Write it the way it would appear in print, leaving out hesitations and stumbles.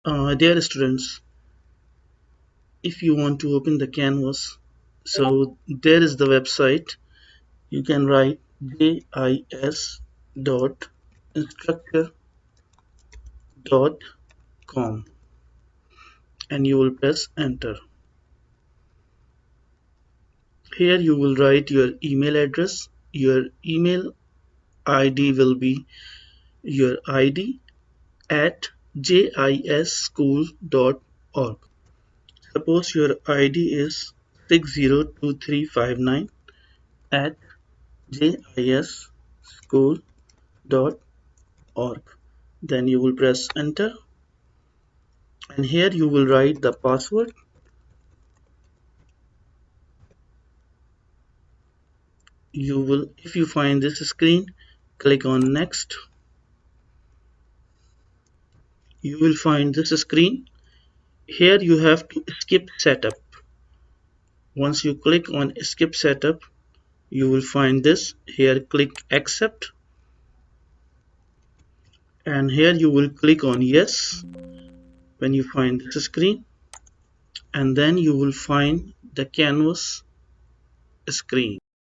Dear students, if you want to open the Canvas, so there is the website. You can write jis.instructor.com and you will press enter. Here you will write your email address. Your email ID will be your ID at jisschool.org. Suppose your ID is 602359 at jisschool.org. Then you will press enter and here you will write the password. If you find this screen, click on next. You will find this screen. Here you have to skip setup. Once you click on skip setup, you will find this. Here click accept and here you will click on yes when you find this screen, and then you will find the Canvas screen.